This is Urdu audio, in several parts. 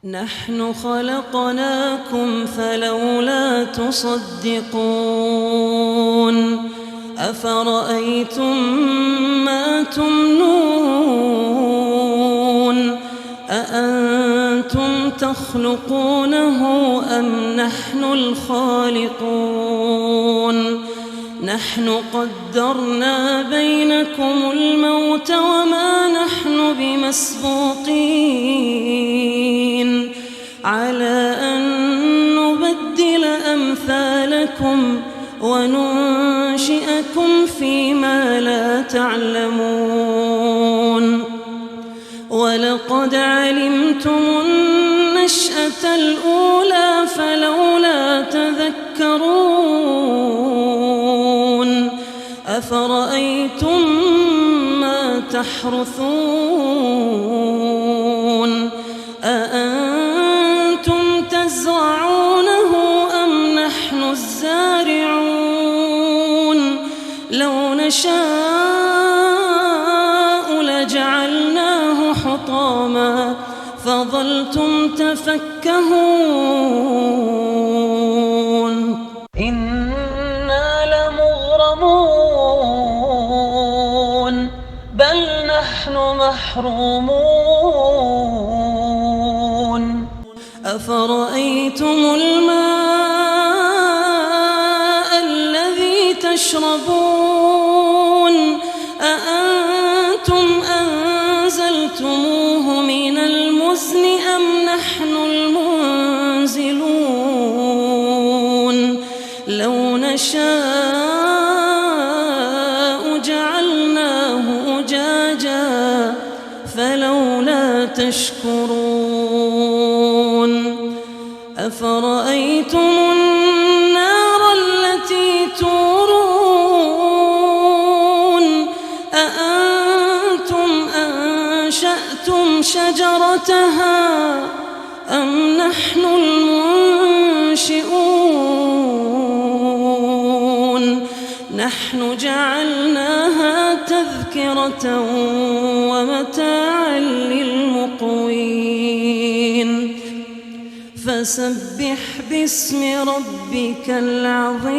نحن خلقناكم فلولا تصدقون أفرأيتم ما تمنون أأنتم تخلقونه أم نحن الخالقون نحن قدرنا بينكم الموت وما نحن بمسبوقين على أن نبدل أمثالكم وننشئكم فيما لا تعلمون ولقد علمتم النشأة الأولى فلولا تذكرون أفرأيتم ما تحرثون أأنتم تزرعونه أم نحن الزارعون لو نشاء لجعلناه حطاما فظلتم تفكهون إنا لمغرمون بل نحن محرومون أفرأيتم الماء الذي تشربون أأنتم أنزلتموه من المزن أم نحن المنزلون لو نشاء جعلناه أجاجا فلولا تشكرون أفرأيتم النار التي تورون أأنتم أنشأتم شجرتها أم نحن المنشئون نحن جعلناها تذكرة ومتاعا للمقوين فسبح باسم ربك العظيم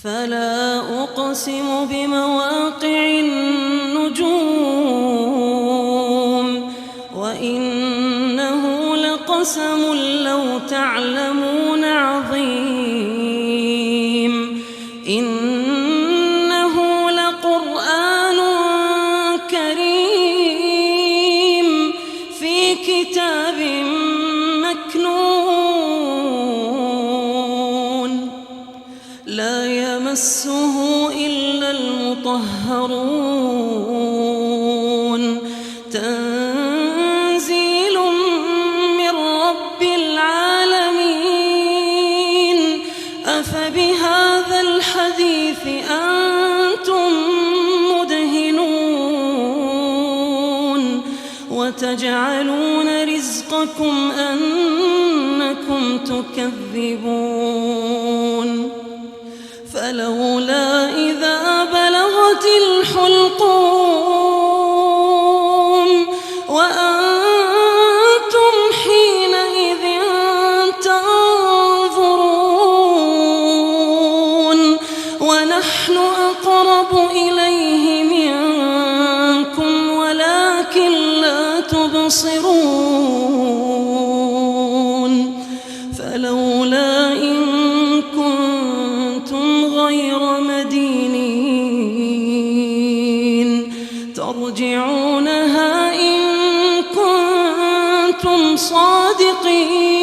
فلا أقسم بمواقع النجوم وإنه لقسم لو تعلمون عظيم إنه لقرآن كريم في كتاب مكنون لا يمسه إلا المطهرون تنزيل من رب العالمين أفبهذا الحديث أنتم مدهنون وتجعلون رزقكم أنكم تكذبون فلولا إذا بلغت الحلقوم وأنتم حينئذ تنظرون ونحن أقرب إليه منكم ولكن لا تبصرون فلولا إن كنتم غير مدينين ترجعونها إن كنتم صادقين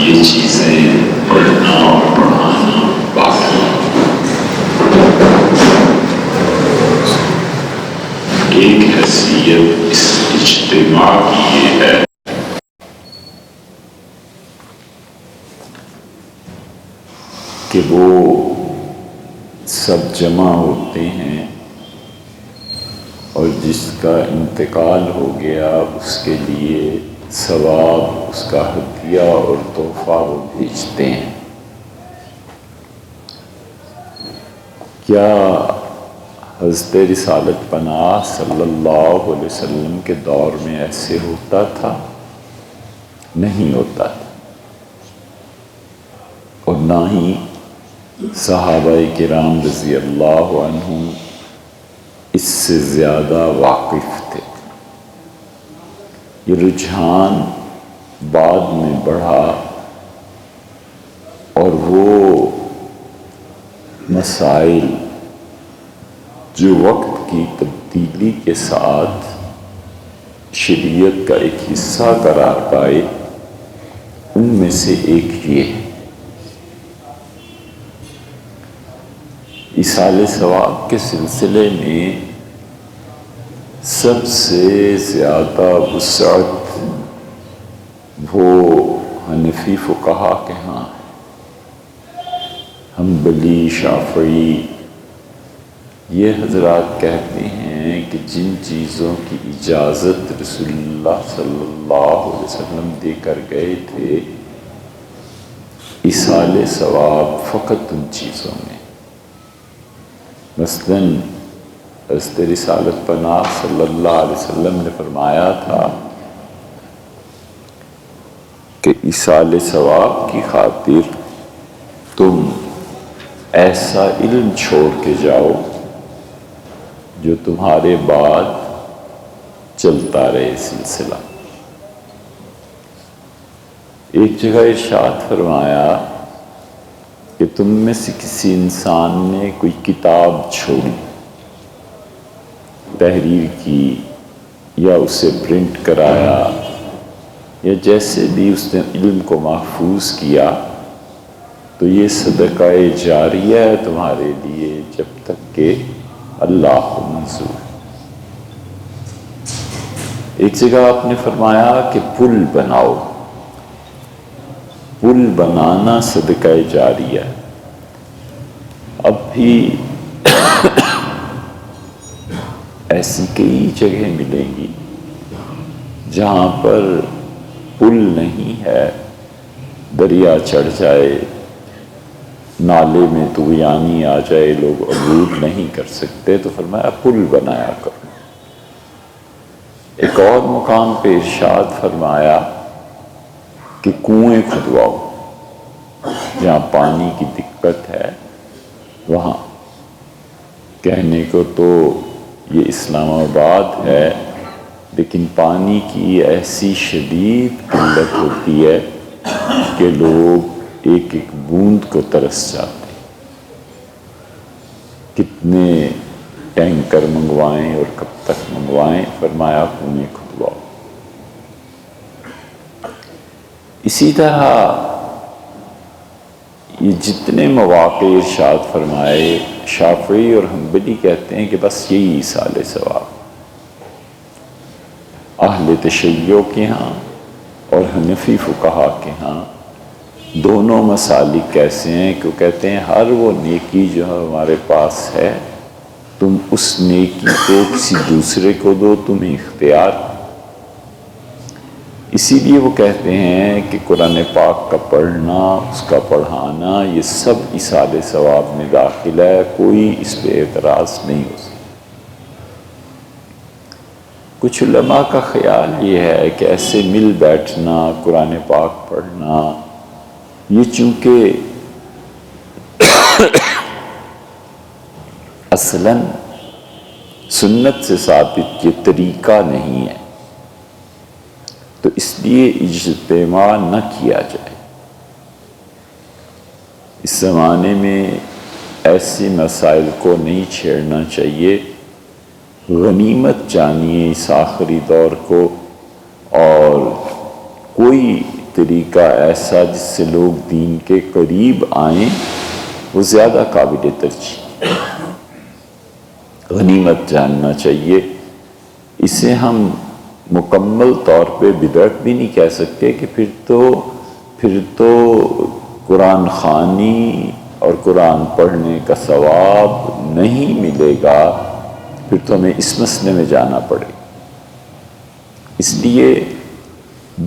یہ چیزیں پڑھنا اور پڑھانا باقی ایک حیثیت اس اجتماع کی یہ ہے کہ وہ سب جمع ہوتے ہیں اور جس کا انتقال ہو گیا اس کے لیے ثواب، اس کا ہدیہ اور تحفہ وہ بھیجتے ہیں۔ کیا حضرت رسالت پناہ صلی اللہ علیہ وسلم کے دور میں ایسے ہوتا تھا؟ نہیں ہوتا تھا، اور نہ ہی صحابہ کرام رضی اللہ عنہم اس سے زیادہ واقف تھے۔ یہ رجحان بعد میں بڑھا اور وہ مسائل جو وقت کی تبدیلی کے ساتھ شریعت کا ایک حصہ قرار پائے، ان میں سے ایک یہ ہے۔ ایصال ثواب کے سلسلے میں سب سے زیادہ وسعت وہ حنفی فقہا کے ہاں ہے۔ حنبلی، شافعی یہ حضرات کہتے ہیں کہ جن چیزوں کی اجازت رسول اللہ صلی اللہ علیہ وسلم دے کر گئے تھے، ایصال ثواب فقط ان چیزوں میں۔ مثلاً حضرت رسالت پناہ صلی اللہ علیہ وسلم نے فرمایا تھا کہ ایصال ثواب کی خاطر تم ایسا علم چھوڑ کے جاؤ جو تمہارے بعد چلتا رہے سلسلہ۔ ایک جگہ ارشاد فرمایا کہ تم میں سے کسی انسان نے کوئی کتاب چھوڑی، تحریر کی یا اسے پرنٹ کرایا یا جیسے بھی اس نے علم کو محفوظ کیا، تو یہ صدقہ جاریہ ہے تمہارے لیے جب تک کہ اللہ کو منظور۔ ایک جگہ آپ نے فرمایا کہ پل بناؤ، پل بنانا صدقہ جاریہ۔ اب بھی ایسی کئی جگہیں ملیں گی جہاں پر پل نہیں ہے، دریا چڑھ جائے، نالے میں طغیانی آ جائے، لوگ عبور نہیں کر سکتے، تو فرمایا پل بنایا کرو۔ ایک اور مقام پہ ارشاد فرمایا کہ کنویں کھدواؤ، جہاں پانی کی دقت ہے وہاں۔ کہنے کو تو یہ اسلام آباد ہے، لیکن پانی کی ایسی شدید قلت ہوتی ہے کہ لوگ ایک ایک بوند کو ترس جاتے ہیں۔ کتنے ٹینکر منگوائیں اور کب تک منگوائیں؟ فرمایا کنویں کھدواؤ۔ اسی طرح یہ جتنے مواقع ارشاد فرمائے، شافعی اور حنبلی کہتے ہیں کہ بس یہی ایصال ثواب۔ اہل تشیع کے ہاں اور حنفی فقہا کے ہاں دونوں مسالک کیسے ہیں کہ وہ کہتے ہیں ہر وہ نیکی جو ہمارے پاس ہے، تم اس نیکی کو کسی دوسرے کو دو، تمہیں اختیار۔ اسی لیے وہ کہتے ہیں کہ قرآن پاک کا پڑھنا، اس کا پڑھانا، یہ سب ایصال ثواب میں داخل ہے، کوئی اس پہ اعتراض نہیں ہو سکتا۔ کچھ علماء کا خیال یہ ہے کہ ایسے مل بیٹھنا، قرآن پاک پڑھنا، یہ چونکہ اصلاً سنت سے ثابت یہ طریقہ نہیں ہے، تو اس لیے اجتماع نہ کیا جائے۔ اس زمانے میں ایسے مسائل کو نہیں چھیڑنا چاہیے، غنیمت جانیے اس آخری دور کو، اور کوئی طریقہ ایسا جس سے لوگ دین کے قریب آئیں وہ زیادہ قابل ترجیح، غنیمت جاننا چاہیے۔ اسے ہم مکمل طور پہ بدعت بھی نہیں کہہ سکتے کہ پھر تو قرآن خوانی اور قرآن پڑھنے کا ثواب نہیں ملے گا، پھر تو ہمیں اس مسئلے میں جانا پڑے۔ اس لیے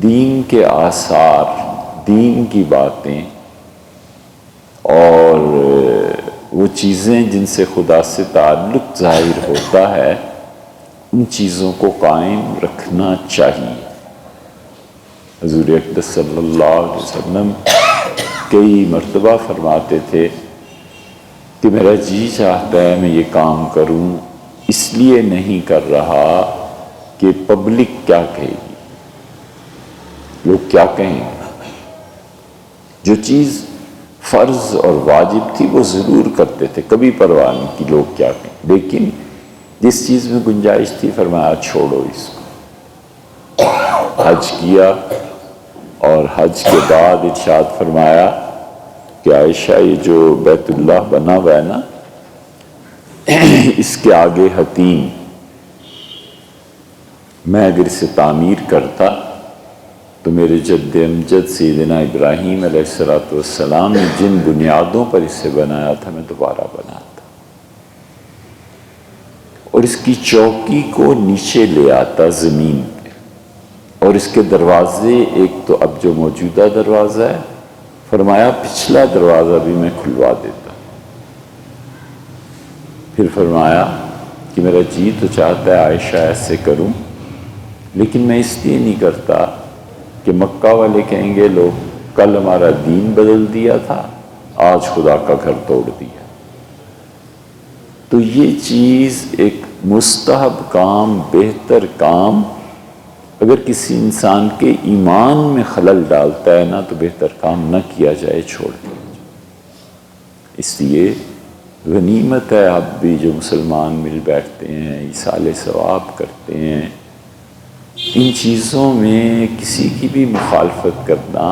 دین کے آثار، دین کی باتیں اور وہ چیزیں جن سے خدا سے تعلق ظاہر ہوتا ہے، ان چیزوں کو قائم رکھنا چاہیے۔ حضور اقدس صلی اللہ علیہ وسلم کئی مرتبہ فرماتے تھے کہ میرا جی چاہتا ہے میں یہ کام کروں، اس لیے نہیں کر رہا کہ پبلک کیا کہے گی، لوگ کیا کہیں گے۔ جو چیز فرض اور واجب تھی وہ ضرور کرتے تھے، کبھی پرواہ نہیں کہ لوگ کیا کہیں، لیکن جس چیز میں گنجائش تھی فرمایا چھوڑو اس کو۔ حج کیا اور حج کے بعد ارشاد فرمایا کہ عائشہ یہ جو بیت اللہ بنا ہوا ہے نا، اس کے آگے حتیم، میں اگر اسے تعمیر کرتا تو میرے جد امجد سیدنا ابراہیم علیہ السلام نے جن بنیادوں پر اسے بنایا تھا میں دوبارہ بناتا، اور اس کی چوکی کو نیچے لے آتا زمین پہ، اور اس کے دروازے، ایک تو اب جو موجودہ دروازہ ہے، فرمایا پچھلا دروازہ بھی میں کھلوا دیتا۔ پھر فرمایا کہ میرا جی تو چاہتا ہے عائشہ ایسے کروں، لیکن میں اس لیے نہیں کرتا کہ مکہ والے کہیں گے لوگ کل ہمارا دین بدل دیا تھا، آج خدا کا گھر توڑ دیا۔ تو یہ چیز ایک مستحب کام، بہتر کام اگر کسی انسان کے ایمان میں خلل ڈالتا ہے نا تو بہتر کام نہ کیا جائے، چھوڑ دیا جائے۔ اس لیے غنیمت ہے اب بھی جو مسلمان مل بیٹھتے ہیں، ایصال ثواب کرتے ہیں، ان چیزوں میں کسی کی بھی مخالفت کرنا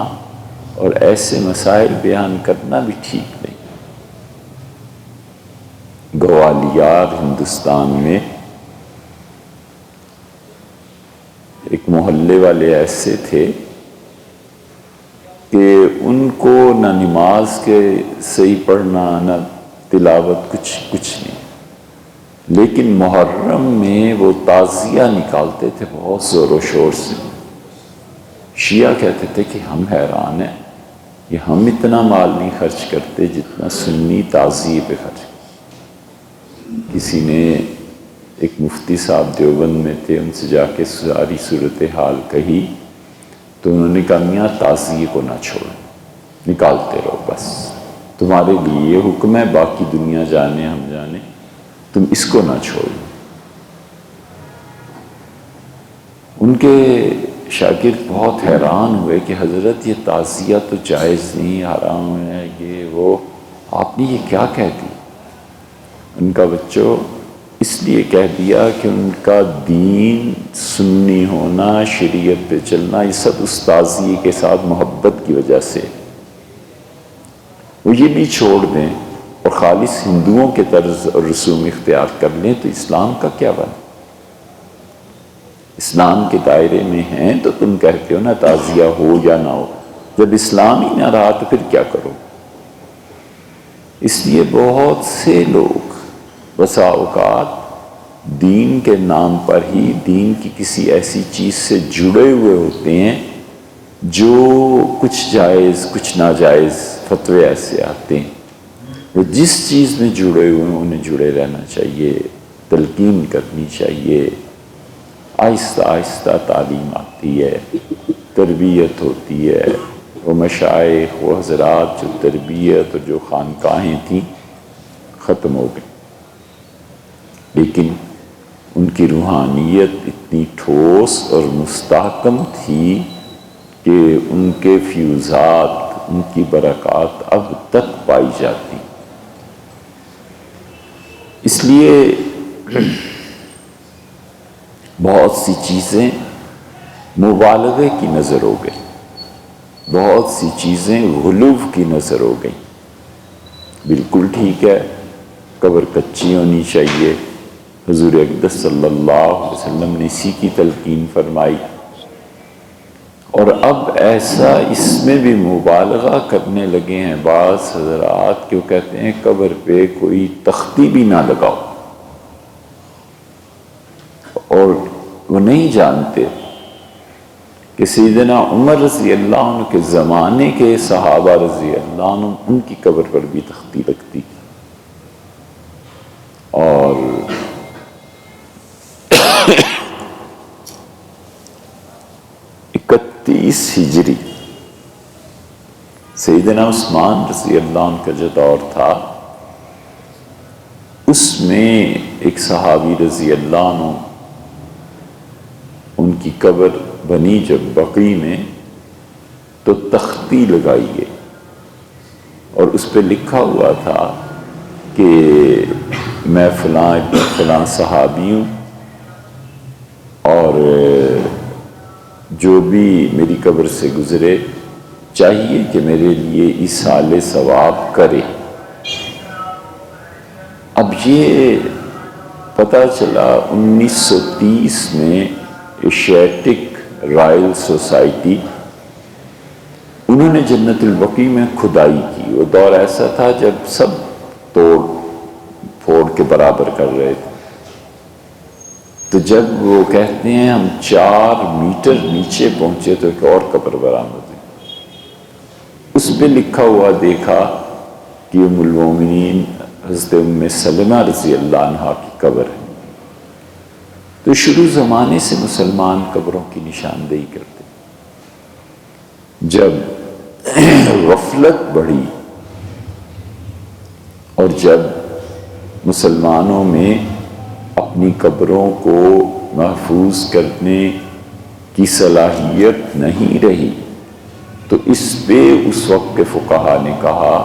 اور ایسے مسائل بیان کرنا بھی ٹھیک نہیں۔ گوالیار ہندوستان میں ایک محلے والے ایسے تھے کہ ان کو نہ نماز کے صحیح پڑھنا نہ تلاوت کچھ نہیں، لیکن محرم میں وہ تعزیہ نکالتے تھے بہت زور و شور سے۔ شیعہ کہتے تھے کہ ہم حیران ہیں، یہ ہم اتنا مال نہیں خرچ کرتے جتنا سنی تعزیے پہ خرچ۔ کسی نے، ایک مفتی صاحب دیوبند میں تھے، ان سے جا کے ساری صورتحال کہی تو انہوں نے کہا میاں تعزیے کو نہ چھوڑیں، نکالتے رہو، بس تمہارے لیے یہ حکم ہے، باقی دنیا جانے ہم جانے، تم اس کو نہ چھوڑو۔ ان کے شاگرد بہت حیران ہوئے کہ حضرت یہ تعزیہ تو جائز نہیں، حرام ہے، یہ وہ، آپ نے یہ کیا کہہ دیا؟ ان کا بچوں اس لیے کہہ دیا کہ ان کا دین، سنی ہونا، شریعت پہ چلنا، یہ سب اس تعزیے کے ساتھ محبت کی وجہ سے۔ وہ یہ بھی چھوڑ دیں اور خالص ہندوؤں کے طرز اور رسوم اختیار کر لیں تو اسلام کا کیا بنا؟ اسلام کے دائرے میں ہیں تو تم کہتے ہو نا تعزیہ ہو یا نہ ہو، جب اسلام ہی نہ رہا تو پھر کیا کرو؟ اس لیے بہت سے لوگ بسا اوقات دین کے نام پر ہی دین کی کسی ایسی چیز سے جڑے ہوئے ہوتے ہیں جو کچھ جائز کچھ ناجائز فتوے ایسے آتے ہیں۔ وہ جس چیز میں جڑے ہوئے ہیں انہیں جڑے رہنا چاہیے، تلقین کرنی چاہیے، آہستہ آہستہ تعلیم آتی ہے، تربیت ہوتی ہے۔ وہ مشائخ، وہ حضرات جو تربیت اور جو خانقاہیں تھیں ختم ہو گئی، لیکن ان کی روحانیت اتنی ٹھوس اور مستحکم تھی کہ ان کے فیوزات، ان کی برکات اب تک پائی جاتی۔ اس لیے بہت سی چیزیں مبالغے کی نظر ہو گئی، بہت سی چیزیں غلو کی نظر ہو گئیں. بالکل ٹھیک ہے، قبر کچی ہونی چاہیے، حضور اقدس صلی اللہ علیہ وسلم نے اسی کی تلقین فرمائی. اور اب ایسا اس میں بھی مبالغہ کرنے لگے ہیں بعض حضرات کہ وہ کہتے ہیں قبر پہ کوئی تختی بھی نہ لگاؤ. اور وہ نہیں جانتے کہ سیدنا عمر رضی اللہ عنہ کے زمانے کے صحابہ رضی اللہ عنہ ان کی قبر پر بھی تختی لگتی. اور 31 ہجری سیدنا عثمان رضی اللہ عنہ کا جو دور تھا، اس میں ایک صحابی رضی اللہ عنہ ان کی قبر بنی جب بقیع میں تو تختی لگائی گئی اور اس پہ لکھا ہوا تھا کہ میں فلاں ابن فلاں صحابی ہوں اور جو بھی میری قبر سے گزرے چاہیے کہ میرے لیے ایصال ثواب کرے. اب یہ پتہ چلا 1930 میں ایشیاٹک رائل سوسائٹی انہوں نے جنت البقیع میں کھدائی کی. وہ دور ایسا تھا جب سب توڑ پھوڑ کے برابر کر رہے تھے. تو جب وہ کہتے ہیں ہم 4 میٹر نیچے پہنچے تو ایک اور قبر برآمد ہوئی. اس پہ لکھا ہوا دیکھا کہ ام المومنین حضرت ام سلمہ رضی اللہ عنہا کی قبر ہے. تو شروع زمانے سے مسلمان قبروں کی نشاندہی کرتے. جب غفلت بڑھی اور جب مسلمانوں میں اپنی قبروں کو محفوظ کرنے کی صلاحیت نہیں رہی تو اس پہ اس وقت کے فقہا نے کہا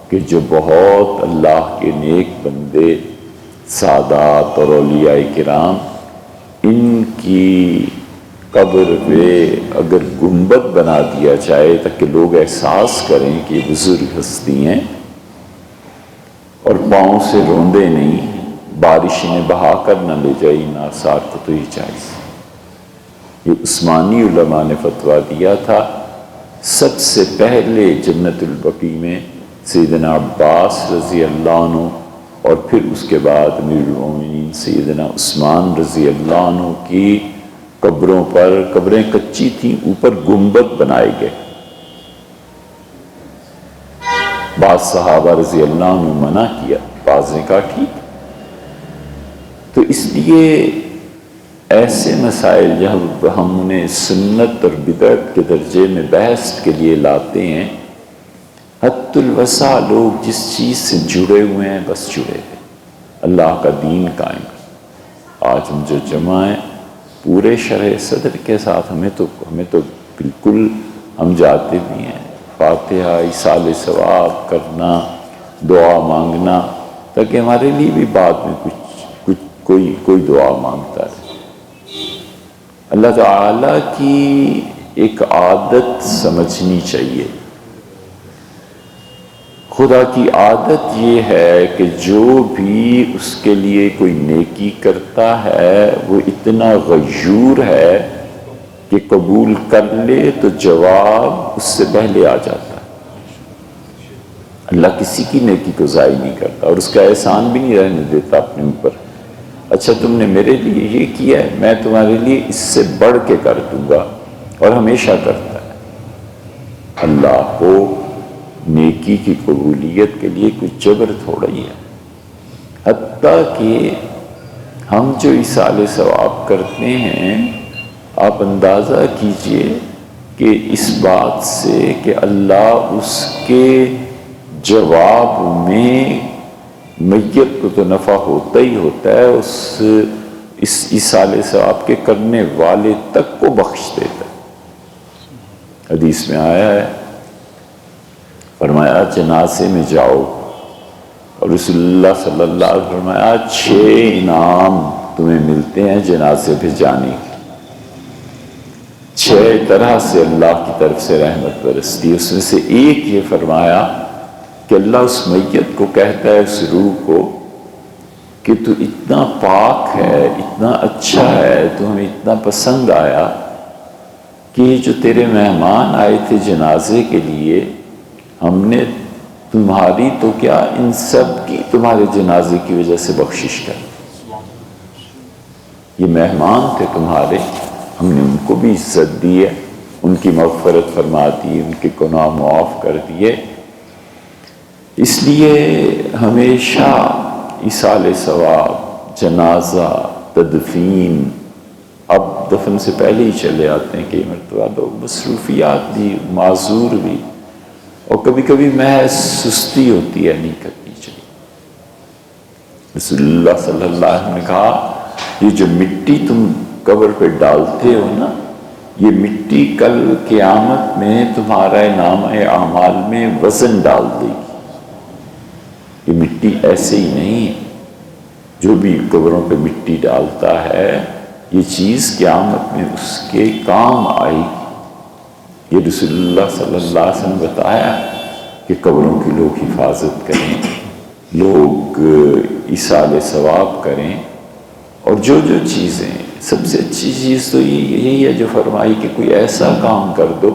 کہ جو بہت اللہ کے نیک بندے سادات اور اولیاء کرام ان کی قبر پہ اگر گنبد بنا دیا جائے تاکہ لوگ احساس کریں کہ یہ بزرگ ہستی ہیں اور پاؤں سے روندے نہیں، بارش انہیں بہا کر نہ لے جائے ان آثار کو، تو یہ جائز. یہ عثمانی علماء نے فتویٰ دیا تھا. سب سے پہلے جنت البقیع میں سیدنا عباس رضی اللہ عنہ اور پھر اس کے بعد امیر المومنین سیدنا عثمان رضی اللہ عنہ کی قبروں پر، قبریں کچی تھیں، اوپر گنبد بنائے گئے. بعض صحابہ رضی اللہ عنہ منع کیا، بعض نے کہا ٹھیک. تو اس لیے ایسے مسائل جب ہم انہیں سنت اور بدعت کے درجے میں بحث کے لیے لاتے ہیں، حد الوسع لوگ جس چیز سے جڑے ہوئے ہیں بس جڑے ہیں، اللہ کا دین قائم. آج ہم جو جمع ہیں پورے شرح صدر کے ساتھ، ہمیں تو بالکل ہم جاتے بھی ہیں فاتحہ ایصال ثواب کرنا، دعا مانگنا تاکہ ہمارے لیے بھی بعد میں کوئی دعا مانگتا ہے. اللہ تعالیٰ کی ایک عادت سمجھنی چاہیے. خدا کی عادت یہ ہے کہ جو بھی اس کے لیے کوئی نیکی کرتا ہے وہ اتنا غیور ہے کہ قبول کر لے تو جواب اس سے پہلے آ جاتا ہے. اللہ کسی کی نیکی کو ضائع نہیں کرتا اور اس کا احسان بھی نہیں رہنے دیتا اپنے اوپر. اچھا تم نے میرے لیے یہ کیا ہے، میں تمہارے لیے اس سے بڑھ کے کر دوں گا، اور ہمیشہ کرتا ہے. اللہ کو نیکی کی قبولیت کے لیے کوئی جبر تھوڑا ہی ہے. حتیٰ کہ ہم جو ایصال ثواب کرتے ہیں، آپ اندازہ کیجئے کہ اس بات سے کہ اللہ اس کے جواب میں میت کو تو نفع ہوتا ہی ہوتا ہے، اس ایصال ثواب کے کرنے والے تک کو بخش دیتا ہے. حدیث میں آیا ہے، فرمایا جنازے میں جاؤ، اور رسول اللہ صلی اللہ علیہ وسلم فرمایا 6 انعام تمہیں ملتے ہیں جنازے پہ جانے کے. 6 طرح سے اللہ کی طرف سے رحمت برستی. اس میں سے ایک یہ فرمایا کہ اللہ اس میت کو کہتا ہے، اس روح کو، کہ تو اتنا پاک ہے، اتنا اچھا ہے، تو ہمیں اتنا پسند آیا کہ جو تیرے مہمان آئے تھے جنازے کے لیے، ہم نے تمہاری تو کیا، ان سب کی تمہارے جنازے کی وجہ سے بخشش کر. یہ مہمان تھے تمہارے، ہم نے ان کو بھی عزت دی ہے، ان کی مغفرت فرما دی، ان کے گناہ معاف کر دیے. اس لیے ہمیشہ ایصال ثواب، جنازہ، تدفین، اب دفن سے پہلے ہی چلے آتے ہیں کئی مرتبہ لوگ، مصروفیات بھی، معذور بھی، اور کبھی کبھی محض سستی ہوتی ہے، نہیں کرنی چاہیے. رسول اللہ صلی اللہ علیہ وسلم نے کہا یہ جو مٹی تم قبر پہ ڈالتے ہو نا، یہ مٹی کل قیامت میں تمہارا نامہ اعمال میں وزن ڈال دے گی. یہ مٹی ایسے ہی نہیں ہے، جو بھی قبروں پہ مٹی ڈالتا ہے یہ چیز قیامت میں اس کے کام آئے گی. یہ رسول اللہ صلی اللہ علیہ وسلم نے بتایا کہ قبروں کی لوگ حفاظت کریں، لوگ ایصال ثواب کریں، اور جو جو چیزیں، سب سے اچھی چیز تو یہی ہے جو فرمائی کہ کوئی ایسا کام کر دو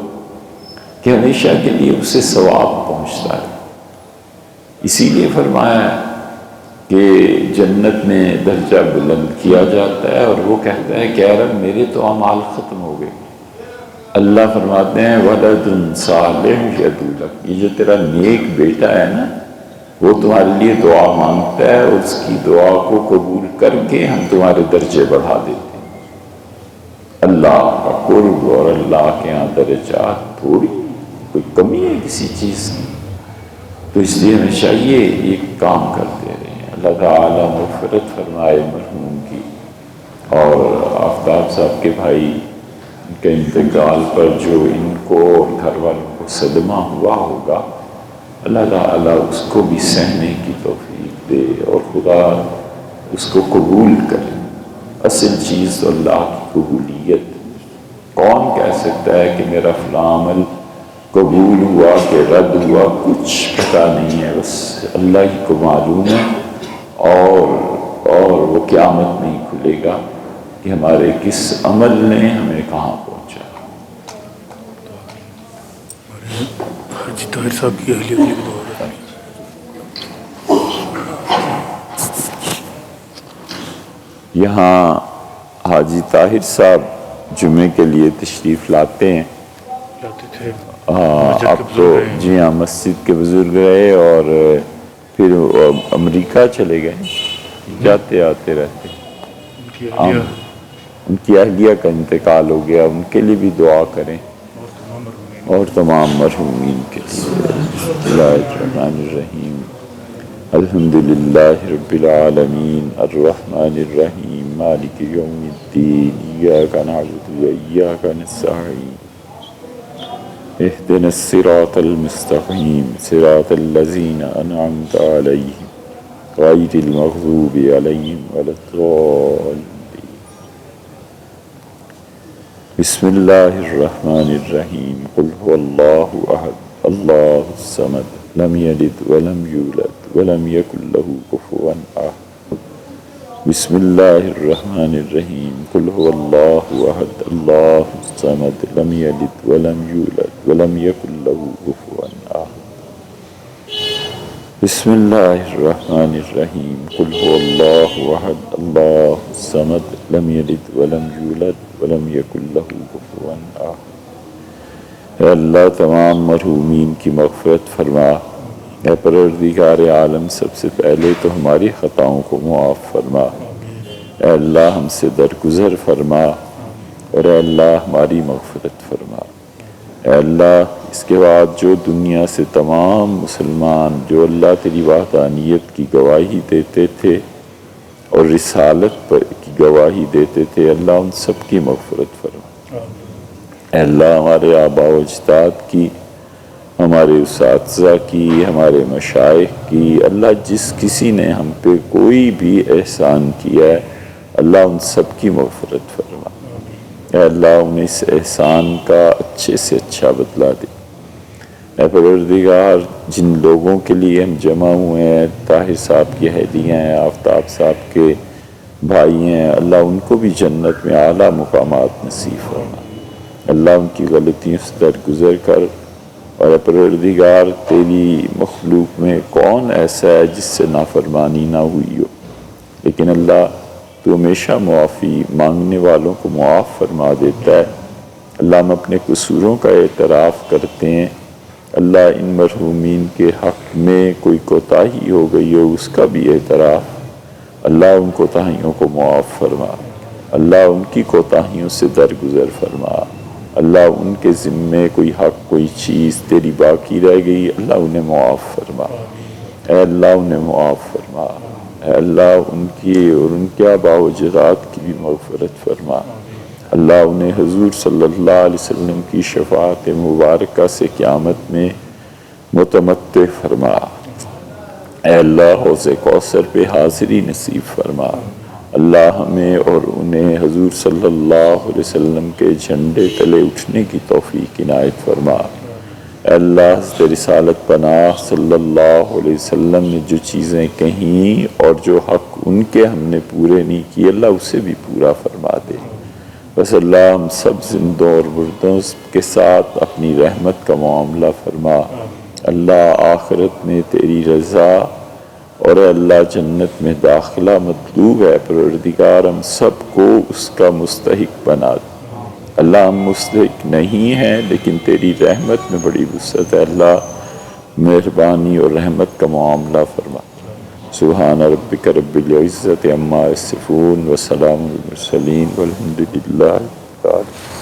کہ ہمیشہ کے لیے اسے ثواب پہنچتا ہے. اسی لیے فرمایا کہ جنت میں درجہ بلند کیا جاتا ہے، اور وہ کہتا ہے کہ اے رب میرے تو اعمال ختم ہو گئے. اللہ فرماتے ہیں ولد صالح یدعو لک، یہ جو تیرا نیک بیٹا ہے نا، وہ تمہارے لیے دعا مانگتا ہے، اور اس کی دعا کو قبول کر کے ہم تمہارے درجے بڑھا دیتے ہیں. اللہ کا قرب اور اللہ کے یہاں درجات تھوڑی، کوئی کمی ہے کسی چیز کی؟ تو اس لیے ہمیں چاہیے یہ کام کرتے رہیں. اللہ تعالیٰ مغفرت فرمائے مرحوم کی، اور آفتاب صاحب کے بھائی ان کے انتقال پر جو ان کو اور گھر والوں کو صدمہ ہوا ہوگا، اللہ تعالیٰ اس کو بھی سہنے کی توفیق دے اور خدا اس کو قبول کرے. اصل چیز تو اللہ کی قبولیت. کون کہہ سکتا ہے کہ میرا فلاں عمل قبول ہوا کہ رد ہوا؟ کچھ پتہ نہیں ہے، بس اللہ ہی کو معلوم ہے. اور وہ قیامت میں ہی کھلے گا کہ ہمارے کس عمل نے ہمیں کہاں پہنچا. حاجی طاہر صاحب کی اہلیت کی دعا کریں. یہاں حاجی طاہر صاحب جمعے کے لیے تشریف لاتے ہیں. لاتے تھے اب تو جی ہاں، مسجد کے بزرگ رہے اور پھر امریکہ چلے گئے، جاتے آتے رہتے. ان کی اہلیہ کا انتقال ہو گیا، ان کے لیے بھی دعا کریں اور تمام مرحومین کے لیے. بسم اللہ الرحمن الرحیم، الحمدللہ رب العالمین، الرحمن الرحیم، مالک یوم الدین، ایاک نعبد و ایاک نستعین، اهدنا الصراط المستقیم صراط الذین انعمت علیہم غیر المغضوب علیہم ولا الضالین. بسم اللہ الرحمن الرحیم، قل هو اللہ احد اللہ الصمد لم یلد ولم یولد ولم یکن له کفوا احد. بسم اللہ الرحمن الرحیم، قل هو اللہ احد اللہ الصمد لم یلد ولم یولد ولم یکن له کفوا احد. بسم اللہ الرحمن الرحیم، قل هو اللہ احد اللہ الصمد لم یلد ولم یولد ولم یکن له کفوا احد. اے اللہ تمام مرحومین کی مغفرت فرما. اے پروردگار عالم، سب سے پہلے تو ہماری خطاؤں کو معاف فرما. اے اللہ ہم سے درگزر فرما، اور اے اللہ ہماری مغفرت فرما. اے اللہ اس کے بعد جو دنیا سے تمام مسلمان جو اللہ تیری وحدانیت کی گواہی دیتے تھے اور رسالت پر کی گواہی دیتے تھے، اللہ ان سب کی مغفرت فرما. اے اللہ ہمارے آباء و اجداد کی، ہمارے اساتذہ کی، ہمارے مشائخ کی، اللہ جس کسی نے ہم پہ کوئی بھی احسان کیا ہے، اللہ ان سب کی مغفرت فرما. اے اللہ انہیں اس احسان کا اچھے سے اچھا بدلہ دے۔ اے پروردگار جن لوگوں کے لیے ہم جمع ہوئے ہیں، طاہر صاحب کی اہلیاں ہیں، آفتاب صاحب کے بھائی ہیں، اللہ ان کو بھی جنت میں اعلیٰ مقامات نصیب فرما۔ اللہ ان کی غلطیوں سے درگزر کر، اور اے پروردگار تیری مخلوق میں کون ایسا ہے جس سے نافرمانی نہ ہوئی ہو، لیکن اللہ تو ہمیشہ معافی مانگنے والوں کو معاف فرما دیتا ہے۔ اللہ ہم اپنے قصوروں کا اعتراف کرتے ہیں، اللہ ان مرحومین کے حق میں کوئی کوتاہی ہو گئی ہو اس کا بھی اعتراف، اللہ ان کوتاہیوں کو معاف فرما، اللہ ان کی کوتاہیوں سے درگزر فرما، اللہ ان کے ذمے کوئی حق کوئی چیز تیری باقی رہ گئی، اللہ انہیں معاف فرما، اے اللہ انہیں معاف فرما، اے اللہ ان کی اور ان کے آباء و اجداد کی بھی مغفرت فرما، اللہ انہیں حضور صلی اللہ علیہ وسلم کی شفاعت مبارکہ سے قیامت میں متمتع فرما، اے اللہ حوض کوثر پہ حاضری نصیب فرما، اللہ ہمیں اور انہیں حضور صلی اللہ علیہ وسلم کے جھنڈے تلے اٹھنے کی توفیق عنایت فرما، اے اللہ حضرت رسالت پناہ صلی اللہ علیہ وسلم نے جو چیزیں کہیں اور جو حق ان کے ہم نے پورے نہیں کیے، اللہ اسے بھی پورا فرما دے۔ بس اللہ ہم سب زندوں اور مردوں کے ساتھ اپنی رحمت کا معاملہ فرما، اللہ آخرت میں تیری رضا اور اے اللہ جنت میں داخلہ مطلوب ہے، پروردگار ہم سب کو اس کا مستحق بنا دے۔ اللہ ہم مستحق نہیں ہیں لیکن تیری رحمت میں بڑی وسعت ہے، اللہ مہربانی اور رحمت کا معاملہ فرما۔ سبحان ربک رب العزت عما یصفون وسلام علی المرسلین والحمد للہ رب العالمین۔